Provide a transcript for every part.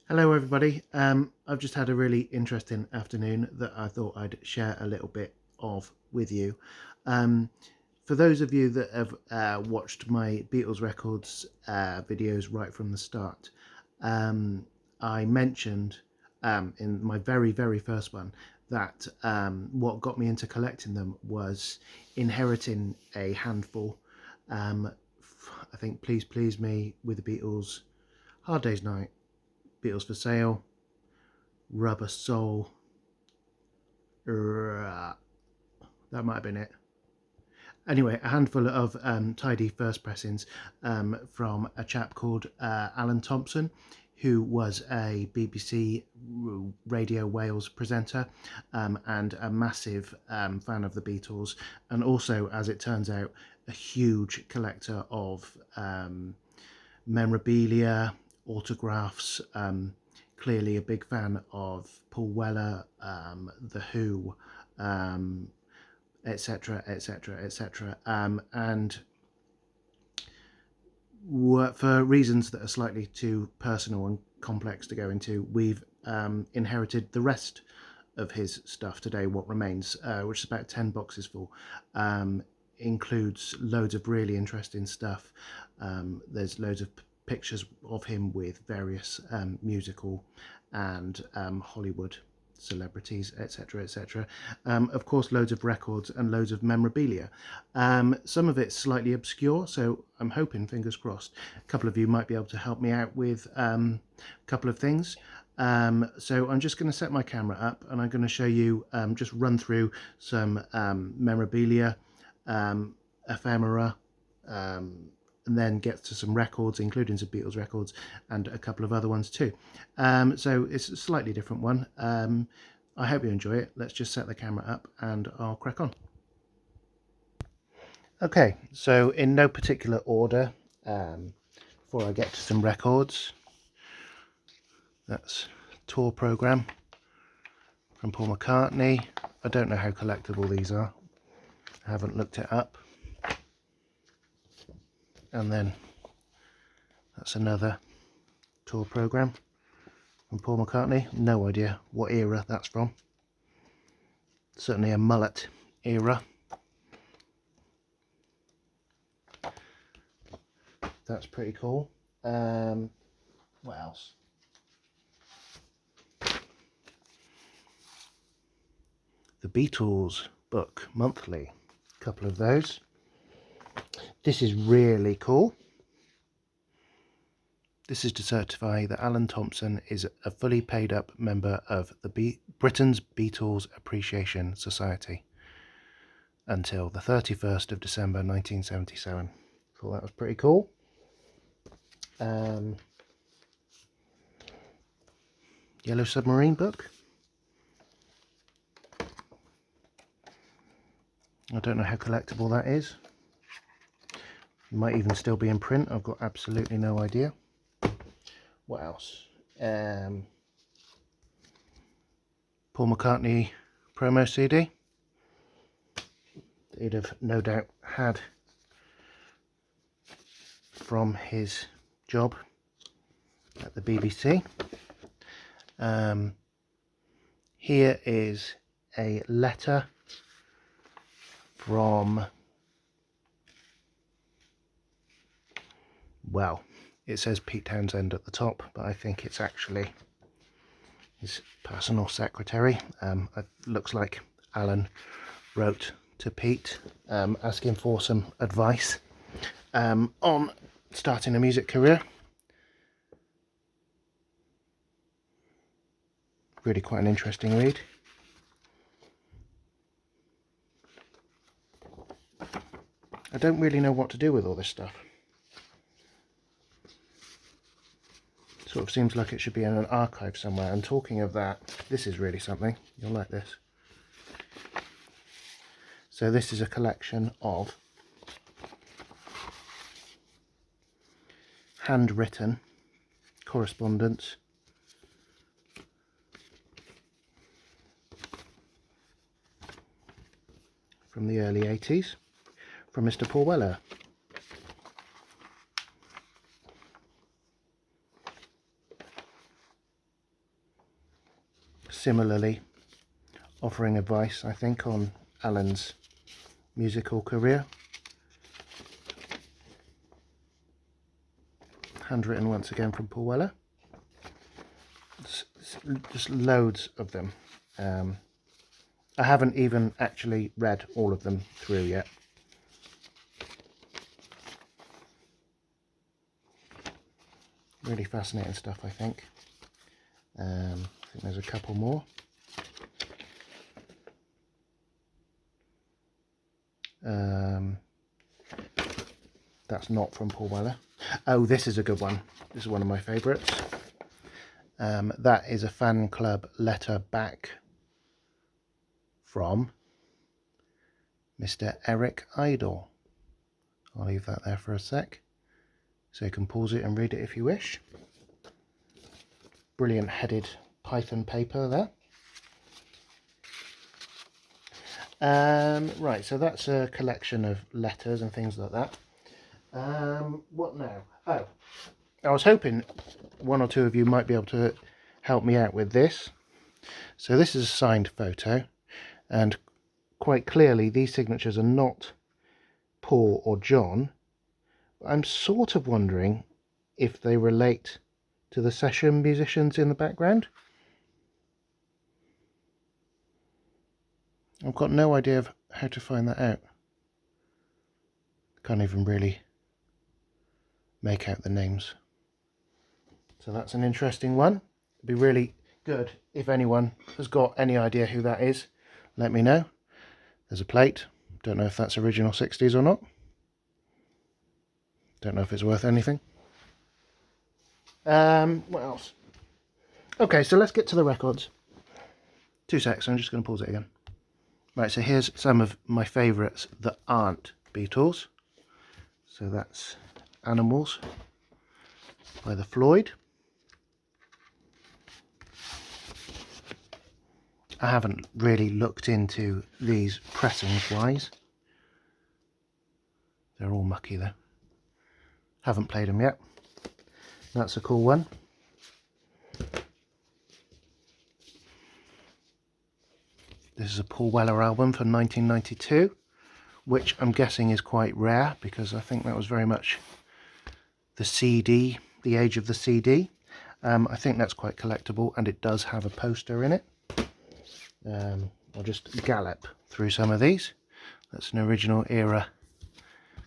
Hello everybody. I've just had a really interesting afternoon that I thought I'd share a little bit of with you. For those of you that have watched my Beatles records videos right from the start, I mentioned in my very first one that what got me into collecting them was inheriting a handful. I think Please Please Me with the Beatles, Hard Day's Night, Beatles for Sale, Rubber Soul, that might have been it. Anyway, a handful of tidy first pressings from a chap called Alan Thompson, who was a BBC Radio Wales presenter and a massive fan of the Beatles, and also, as it turns out, a huge collector of memorabilia, autographs, clearly a big fan of Paul Weller, The Who, etc., etc., etc. And for reasons that are slightly too personal and complex to go into, we've inherited the rest of his stuff today, what remains, which is about 10 boxes full. Includes loads of really interesting stuff. There's loads of pictures of him with various musical and Hollywood celebrities, etc., etc. Of course, loads of records and loads of memorabilia. Some of it's slightly obscure, so I'm hoping, fingers crossed, a couple of you might be able to help me out with a couple of things. So I'm just going to set my camera up and I'm going to show you, just run through some memorabilia, ephemera, and then get to some records, including some Beatles records and a couple of other ones too. So it's a slightly different one. I hope you enjoy it. Let's just set the camera up and I'll crack on. Okay, so in no particular order, before I get to some records, that's Tour Programme from Paul McCartney. I don't know how collectible these are. I haven't looked it up. And then that's another Tour Programme from Paul McCartney. No idea what era that's from. Certainly a mullet era. That's pretty cool. What else? The Beatles book monthly. A couple of those. This is really cool. This is to certify that Alan Thompson is a fully paid up member of the Britain's Beatles Appreciation Society until the 31st of December 1977. Thought that was pretty cool. Yellow Submarine book. I don't know how collectible that is. It might even still be in print. I've got absolutely no idea. What else? Paul McCartney promo CD. He'd have no doubt had from his job at the BBC. Here is a letter from, well, it says Pete Townsend at the top, but I think it's actually his personal secretary. It looks like Alan wrote to Pete asking for some advice on starting a music career. Really quite an interesting read. I don't really know what to do with all this stuff. Sort of seems like it should be in an archive somewhere. And talking of that, this is really something. You'll like this. So this is a collection of handwritten correspondence from the early 80s from Mr. Paul Weller. similarly offering advice, I think, on Alan's musical career. Handwritten once again from Paul Weller. Just loads of them. I haven't even actually read all of them through yet. Really fascinating stuff, I think. I think there's a couple more. That's not from Paul Weller. Oh, this is a good one. This is one of my favourites. That is a fan club letter back from Mr. Eric Idle. I'll leave that there for a sec, so you can pause it and read it if you wish. Brilliant headed Python paper there. Right, so that's a collection of letters and things like that. What now? Oh, I was hoping one or two of you might be able to help me out with this. So this is a signed photo, and quite clearly these signatures are not Paul or John. I'm sort of wondering if they relate to the session musicians in the background. I've got no idea of how to find that out. Can't even really make out the names. So that's an interesting one. It'd be really good if anyone has got any idea who that is. Let me know. There's a plate. Don't know if that's original 60s or not. Don't know if it's worth anything. What else? Okay, so let's get to the records. 2 secs, I'm just going to pause it again. Right, so here's some of my favourites that aren't Beatles. So that's Animals by the Floyd. I haven't really looked into these pressings wise. They're all mucky though. Haven't played them yet. That's a cool one. This is a Paul Weller album from 1992, which I'm guessing is quite rare because I think that was very much the CD, the age of the CD. I think that's quite collectible, and it does have a poster in it. I'll just gallop through some of these. That's an original era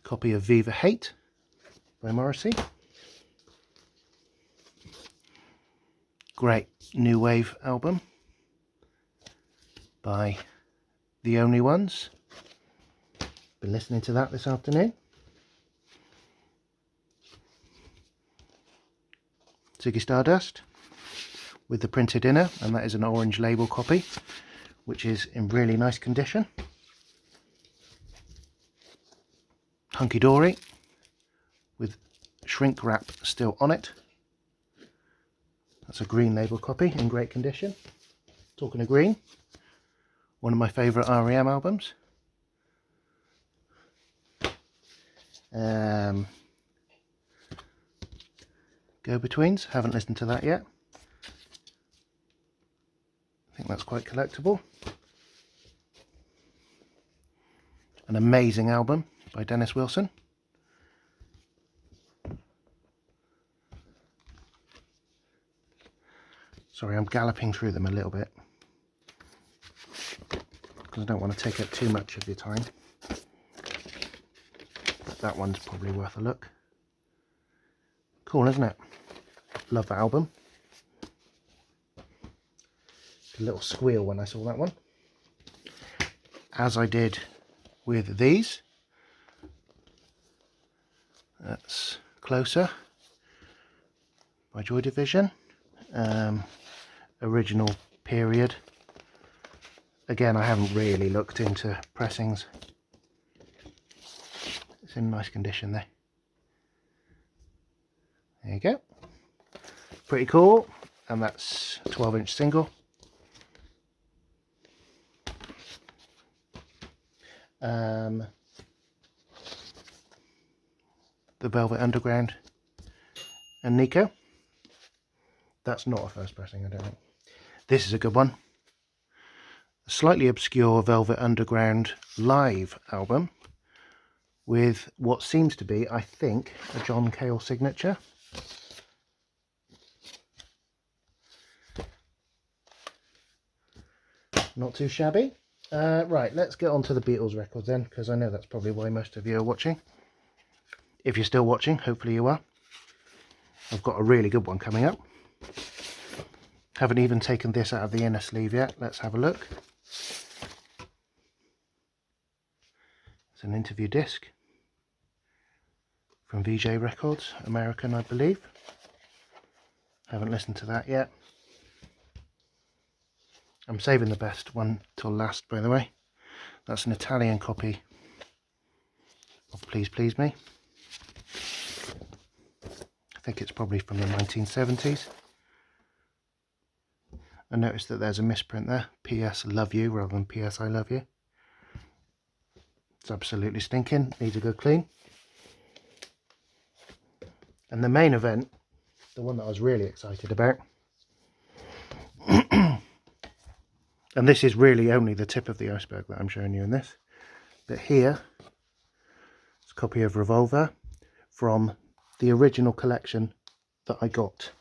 copy of Viva Hate by Morrissey. Great new wave album by The Only Ones. Been listening to that this afternoon. Ziggy Stardust with the printed inner, and that is an orange label copy, which is in really nice condition. Hunky Dory with shrink wrap still on it. That's a green label copy in great condition. Talking of green, one of my favourite REM albums. Go-Betweens, haven't listened to that yet. I think that's quite collectible. An amazing album by Dennis Wilson. Sorry, I'm galloping through them a little bit because I don't want to take up too much of your time. But that one's probably worth a look. Cool, isn't it? Love that album. A little squeal when I saw that one. As I did with these. That's Closer by Joy Division. Original period. Again, I haven't really looked into pressings. It's in nice condition there. There you go. Pretty cool. And that's a 12-inch single. The Velvet Underground and Nico. That's not a first pressing, I don't think. This is a good one. A slightly obscure Velvet Underground live album with what seems to be, I think, a John Cale signature. Not too shabby. Right, let's get on to the Beatles records then, because I know that's probably why most of you are watching. If you're still watching, hopefully you are. I've got a really good one coming up. Haven't even taken this out of the inner sleeve yet. Let's have a look. It's an interview disc from VJ Records, American, I believe. Haven't listened to that yet. I'm saving the best one till last, by the way. That's an Italian copy of Please Please Me. I think it's probably from the 1970s. I noticed that there's a misprint there. PS Love You rather than PS I Love You. It's absolutely stinking. Needs a good clean. And the main event, the one that I was really excited about, and this is really only the tip of the iceberg that I'm showing you in this, but here it's a copy of Revolver from the original collection that I got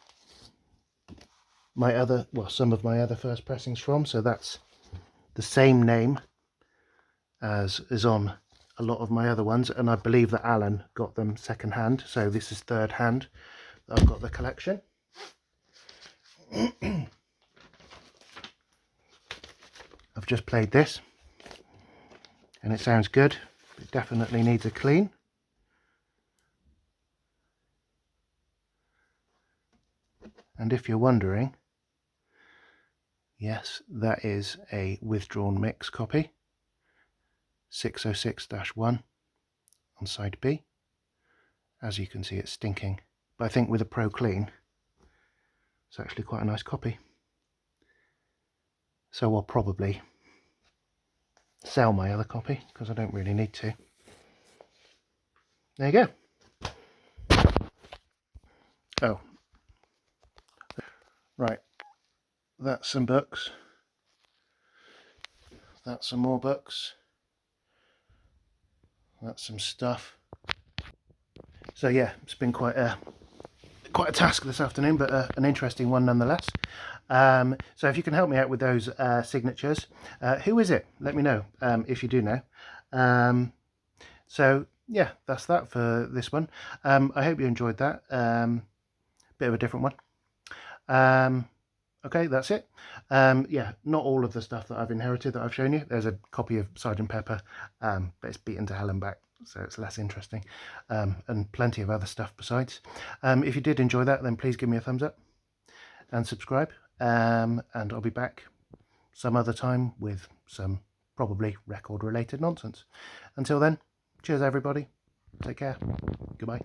some of my other first pressings from. So that's the same name as is on a lot of my other ones, and I believe that Alan got them second hand, so this is third hand that I've got the collection. I've just played this and it sounds good. It definitely needs a clean. And if you're wondering, yes, that is a withdrawn mix copy, 606-1 on side B. As you can see, it's stinking, but I think with a pro clean it's actually quite a nice copy. So I'll probably sell my other copy because I don't really need to. There you go. Oh, right, that's some books, that's some more books, that's some stuff. So yeah, it's been quite a task this afternoon, but an interesting one nonetheless. So if you can help me out with those signatures, who is it? Let me know if you do know. So yeah, that's that for this one. I hope you enjoyed that. Bit of a different one. Okay, that's it. Yeah, not all of the stuff that I've inherited that I've shown you. There's a copy of Sergeant Pepper, but it's beaten to hell and back, so it's less interesting, and plenty of other stuff besides. If you did enjoy that, then please give me a thumbs up and subscribe, and I'll be back some other time with some probably record related nonsense. Until then, cheers everybody, take care, goodbye.